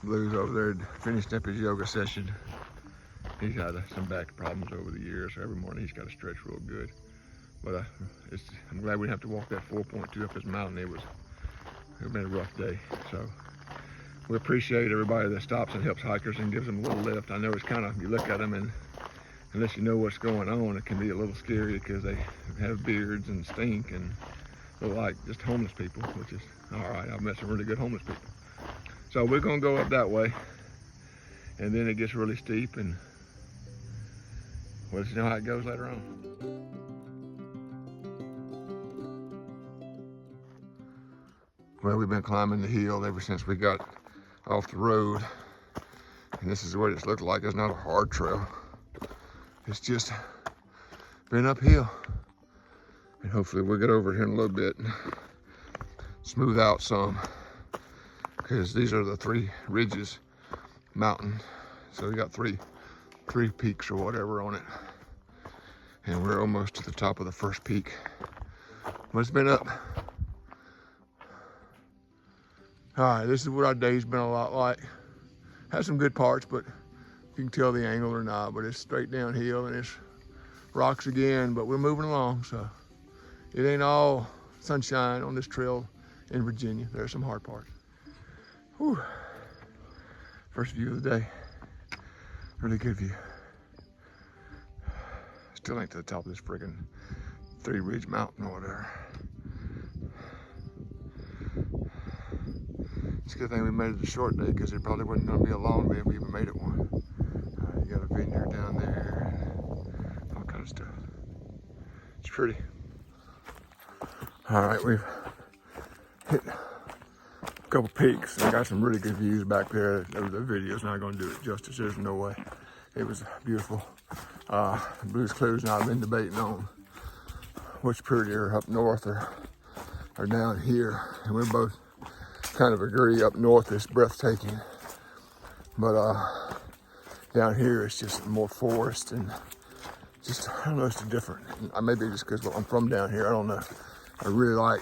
Blue's over there finishing up his yoga session. He's had some back problems over the years, so every morning he's got to stretch real good. But I'm glad we didn't have to walk that 4.2 up this mountain. It's been a rough day. So we appreciate everybody that stops and helps hikers and gives them a little lift. I know it's kind of, you look at them and unless you know what's going on, it can be a little scary because they have beards and stink and look like just homeless people, which is all right. I've met some really good homeless people. So we're gonna go up that way, and then it gets really steep, and we'll just know how it goes later on. Well, we've been climbing the hill ever since we got off the road, and this is what it's looked like. It's not a hard trail. It's just been uphill, and hopefully we'll get over here in a little bit and smooth out some, because these are the 3 ridges mountain. So we got three peaks or whatever on it, and we're almost to the top of the first peak. But it's been up. All right, this is what our day's been a lot like. Has some good parts, but you can tell the angle or not, but it's straight downhill and it's rocks again, but we're moving along. So it ain't all sunshine on this trail in Virginia. There's some hard parts. Whew. First view of the day. Really good view. Still ain't to the top of this friggin' 3 Ridge Mountain or whatever. It's a good thing we made it a short day, because it probably wasn't going to be a long day if we even made it one. You got a vineyard down there, and all kind of stuff. It's pretty. All right, we've hit a couple peaks and got some really good views back there. The video's not going to do it justice. There's no way. It was beautiful. Blues Clues and I've been debating on which prettier, up north or down here, and we both kind of agree up north is breathtaking, but down here it's just more forest and just, I don't know, it's different. Maybe just because I'm from down here, I don't know. I really like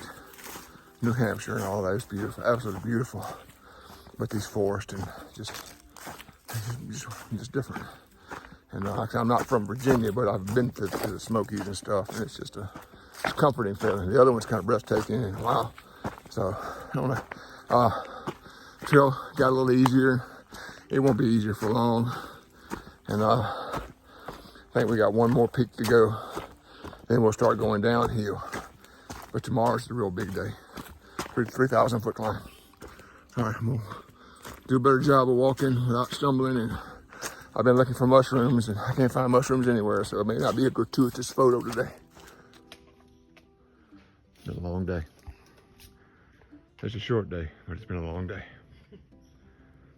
New Hampshire and all that. It's beautiful, absolutely beautiful, but these forests and just different. And I'm not from Virginia, but I've been to the Smokies and stuff, and it's just a comforting feeling. The other one's kind of breathtaking and wow. So I don't know. Trail got a little easier. It won't be easier for long. And I think we got one more peak to go. Then we'll start going downhill. But tomorrow's the real big day. 3,000 foot climb. All right, I'm gonna do a better job of walking without stumbling. And I've been looking for mushrooms and I can't find mushrooms anywhere. So it may not be a gratuitous photo today. It's been a long day. It's a short day, but it's been a long day.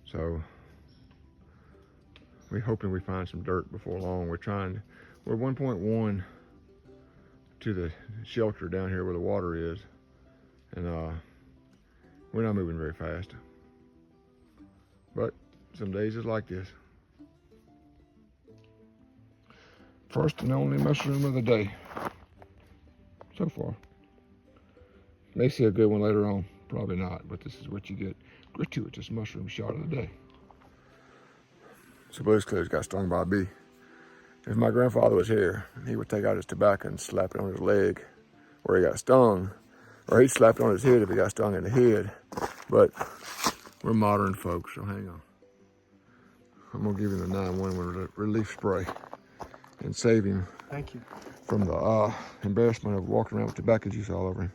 So we're hoping we find some dirt before long. We're 1.1 to the shelter down here where the water is. And we're not moving very fast. But some days is like this. First and only mushroom of the day. So far. May see a good one later on. Probably not, but this is what you get. Gratuitous mushroom shot of the day. So Blues Clues got stung by a bee. If my grandfather was here, he would take out his tobacco and slap it on his leg where he got stung. Or he'd slap it on his head if he got stung in the head. But we're modern folks, so hang on. I'm gonna give him the 911 relief spray and save him. Thank you. From the embarrassment of walking around with tobacco juice all over him.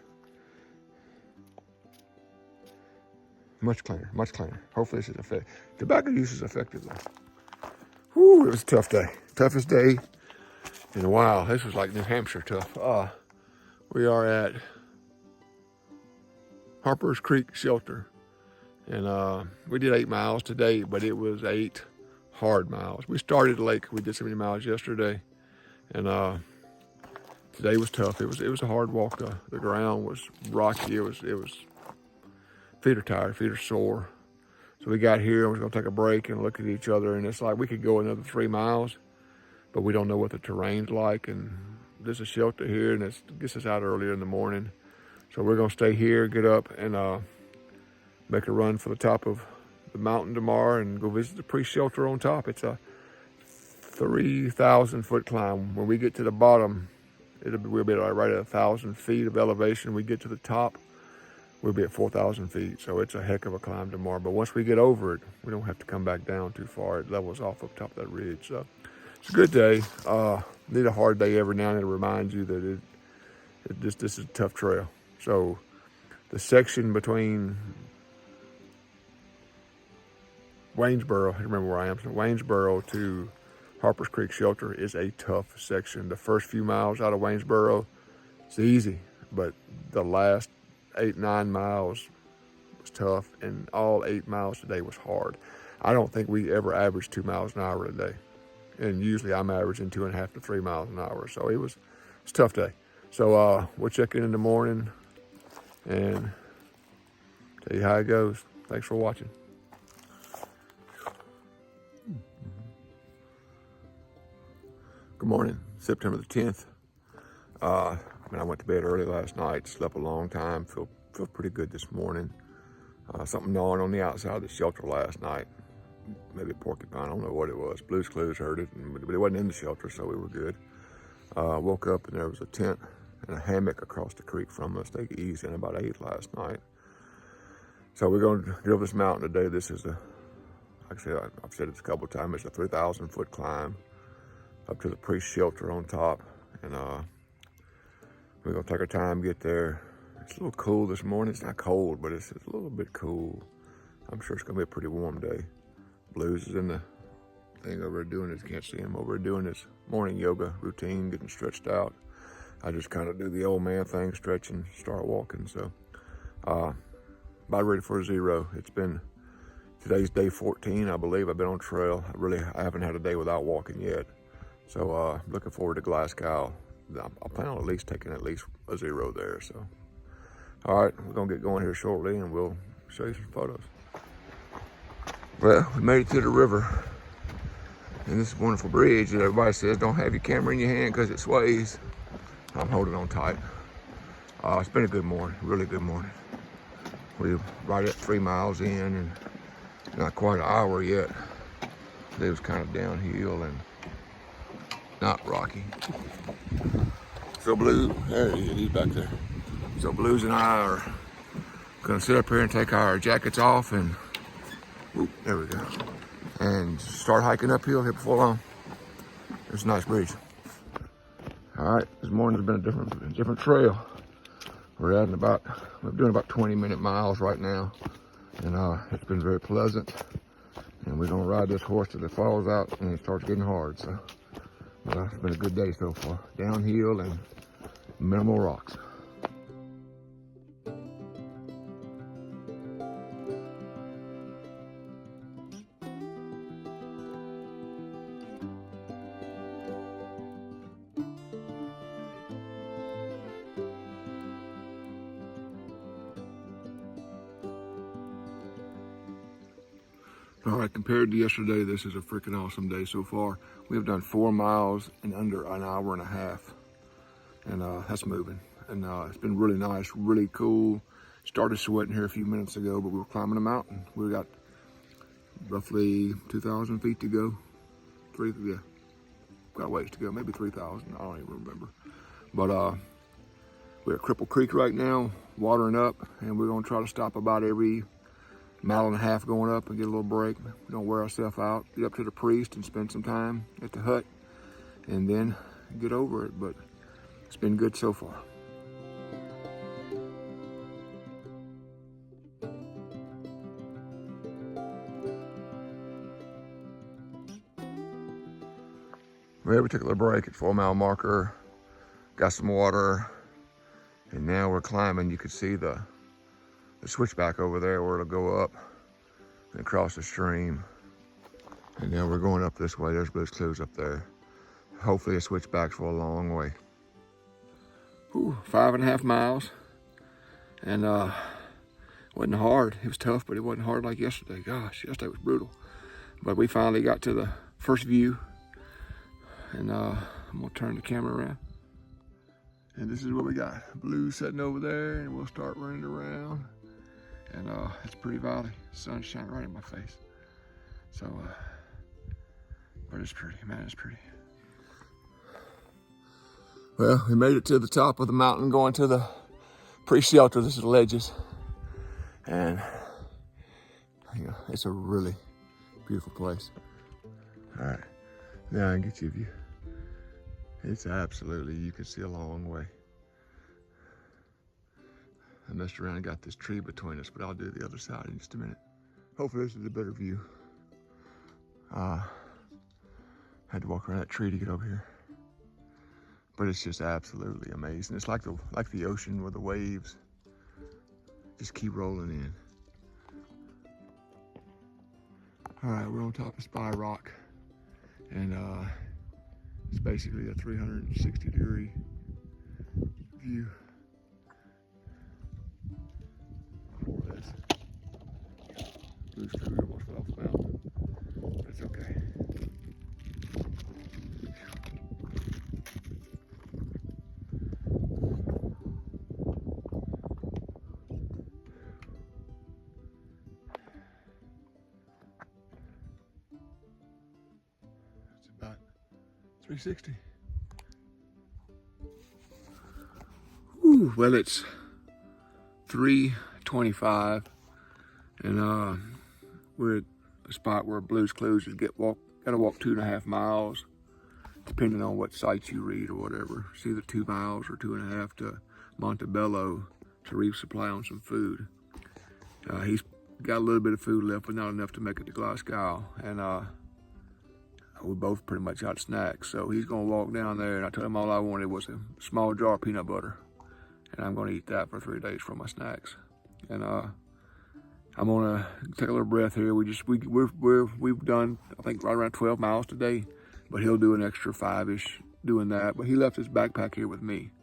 Much cleaner, much cleaner. Hopefully this is effective. Tobacco juice is effective though. Whew, it was a tough day. Toughest day in a while. This was like New Hampshire tough. We are at Harper's Creek Shelter. And we did 8 miles today, but it was 8 hard miles. We started late. We did so many miles yesterday. And today was tough. It was a hard walk. The ground was rocky. It was feet are tired, feet are sore. So we got here and we're gonna take a break and look at each other, and it's like we could go another 3 miles, but we don't know what the terrain's like, and there's a shelter here and it gets us out earlier in the morning. So we're gonna stay here, get up and make a run for the top of the mountain tomorrow and go visit the pre-shelter on top. It's a 3,000 foot climb. When we get to the bottom, we'll be right at 1,000 feet of elevation. We get to the top, we'll be at 4,000 feet. So it's a heck of a climb tomorrow. But once we get over it, we don't have to come back down too far. It levels off up top of that ridge. So it's a good day. Need a hard day every now and then to remind you that this is a tough trail. So the section between Waynesboro, I remember where I am, so Waynesboro to Harper's Creek Shelter is a tough section. The first few miles out of Waynesboro, it's easy, but the last 8-9 miles was tough, and all 8 miles today was hard. I don't think we ever averaged 2 miles an hour a day, and usually I'm averaging 2.5 to 3 miles an hour, so it was a tough day. So we'll check in the morning and tell you how it goes. Thanks for watching. Good morning, September the 10th. I went to bed early last night, slept a long time, feel pretty good this morning. Something gnawing on the outside of the shelter last night. Maybe a porcupine, I don't know what it was. Blue's Clues heard it, but it wasn't in the shelter, so we were good. Woke up and there was a tent and a hammock across the creek from us. They eased in about 8 last night. So we're going to drill this mountain today. This is like I said, I've said it a couple of times, it's a 3,000 foot climb up to the pre-shelter on top. And we're gonna take our time, get there. It's a little cool this morning. It's not cold, but it's a little bit cool. I'm sure it's gonna be a pretty warm day. Blues is in the thing over there doing his, can't see him, over there doing his morning yoga routine, getting stretched out. I just kind of do the old man thing, stretch and start walking. So about ready for a zero. Today's day 14, I believe. I've been on trail. I haven't had a day without walking yet. So looking forward to Glasgow. I plan on at least taking at least a zero there. So, all right, we're gonna get going here shortly and we'll show you some photos. Well, we made it to the river. And this wonderful bridge that everybody says don't have your camera in your hand because it sways. I'm holding on tight. It's been a good morning, really good morning. We're right at 3 miles in and not quite an hour yet. It was kind of downhill and not rocky. So Blue, there he is, he's back there. So Blues and I are gonna sit up here and take our jackets off and, there we go. And start hiking uphill here before long. It's a nice bridge. All right, this morning's been a different trail. We're doing about 20-minute miles right now. And it's been very pleasant. And we're gonna ride this horse till it falls out and it starts getting hard. So it's been a good day so far. Downhill and minimal rocks. All right, compared to yesterday, this is a freaking awesome day so far. We have done 4 miles in under an hour and a half. And that's moving. And it's been really nice, really cool. Started sweating here a few minutes ago, but we were climbing a mountain. We got roughly 2,000 feet to go. Got a ways to go, maybe 3,000, I don't even remember. But we're at Cripple Creek right now, watering up, and we're gonna try to stop about every 1.5 miles going up and get a little break. We don't wear ourselves out. Get up to the priest and spend some time at the hut and then get over it. But it's been good so far. Well, we took a little break at 4 mile marker, got some water, and now we're climbing. You can see the switchback over there where it'll go up and across the stream. And now we're going up this way. There's Blue's Clues up there. Hopefully it switchbacks for a long way. 5.5 miles. And wasn't hard. It was tough, but it wasn't hard like yesterday. Gosh, yesterday was brutal. But we finally got to the first view. And I'm gonna turn the camera around. And this is what we got. Blue sitting over there, and we'll start running around. And it's a pretty valley. Sun's shining right in my face. So, but it's pretty, man, it's pretty. Well, we made it to the top of the mountain going to the pre-shelter. This is the ledges. And, you know, it's a really beautiful place. All right, now I can get you a view. It's absolutely, you can see a long way. I messed around and got this tree between us, but I'll do the other side in just a minute. Hopefully this is a better view. Had to walk around that tree to get over here. But it's just absolutely amazing. It's like the ocean where the waves just keep rolling in. All right, we're on top of Spy Rock. And it's basically a 360-degree view. More or less. Blue's Clues almost fell off the mountain, but it's okay. It's about 360. Ooh, well, it's 3:25, and we're at a spot where Blue's Clues is gotta walk 2.5 miles, depending on what sites you read or whatever. It's either 2 miles or 2.5 to Montebello to resupply on some food. He's got a little bit of food left, but not enough to make it to Glasgow, and we both pretty much out of snacks. So he's gonna walk down there, and I told him all I wanted was a small jar of peanut butter, and I'm gonna eat that for 3 days for my snacks. And I'm gonna take a little breath here. We've done, I think, right around 12 miles today, but he'll do an extra 5-ish doing that. But he left his backpack here with me,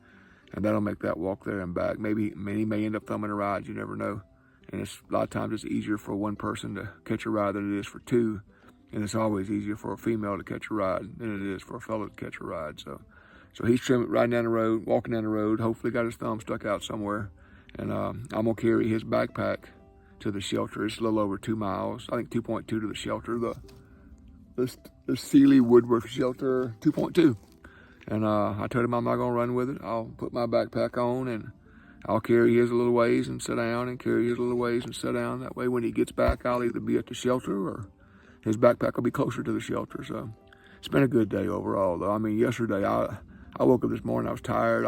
and that'll make that walk there and back. Maybe he may end up thumbing a ride, you never know. And it's a lot of times it's easier for one person to catch a ride than it is for two. And it's always easier for a female to catch a ride than it is for a fellow to catch a ride. So he's riding down the road, walking down the road, hopefully got his thumb stuck out somewhere. And I'm gonna carry his backpack to the shelter. It's a little over 2 miles. I think 2.2 to the shelter. The Sealy Woodworth shelter, 2.2. And I told him I'm not gonna run with it. I'll put my backpack on and I'll carry his a little ways and sit down, and carry his a little ways and sit down. That way when he gets back, I'll either be at the shelter or his backpack will be closer to the shelter. So it's been a good day overall, though. I mean, yesterday, I woke up this morning, I was tired.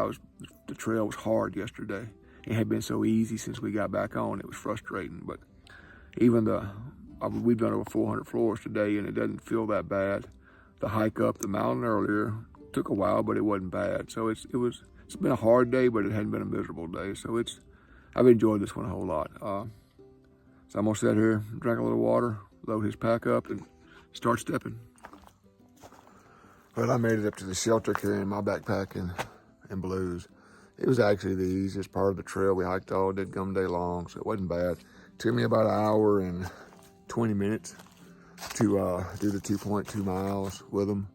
The trail was hard yesterday. It had been so easy since we got back on. It was frustrating, but even we've done over 400 floors today, and it doesn't feel that bad. The hike up the mountain earlier took a while, but it wasn't bad. So it's been a hard day, but it hadn't been a miserable day. So I've enjoyed this one a whole lot. So I'm gonna sit here, drink a little water, load his pack up, and start stepping. Well, I made it up to the shelter carrying my backpack and Blues. It was actually the easiest part of the trail. We hiked all day long, so it wasn't bad. It took me about 1 hour and 20 minutes to do the 2.2 miles with him.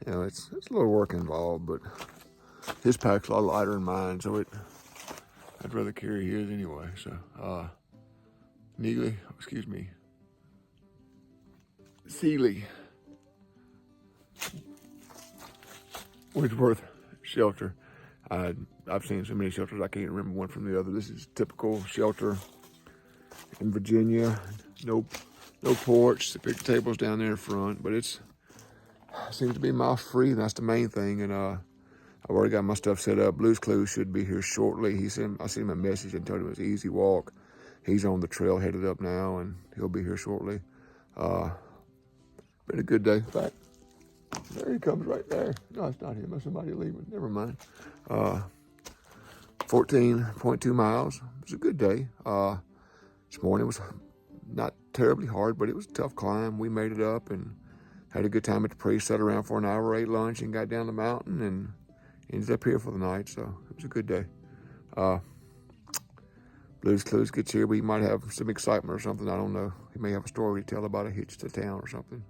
You know, it's a little work involved, but his pack's a lot lighter than mine, so I'd rather carry his anyway. So, Sealy Woodworth shelter. I've seen so many shelters I can't remember one from the other. This is a typical shelter in Virginia. No porch. The big table's down there in front, but it seems to be mouse free, and that's the main thing. And I've already got my stuff set up. Blue's Clues should be here shortly. I sent him a message and told him it was an easy walk. He's on the trail headed up now, and he'll be here shortly. Been a good day. In fact, there he comes right there. No, it's not him. That's somebody leaving. Never mind. 14.2 miles. It was a good day. This morning was not terribly hard, but it was a tough climb. We made it up and had a good time at the pre. Sat around for an hour, ate lunch, and got down the mountain and ended up here for the night. So it was a good day. Blue's Clues gets here. We might have some excitement or something. I don't know. He may have a story to tell about a hitch to town or something.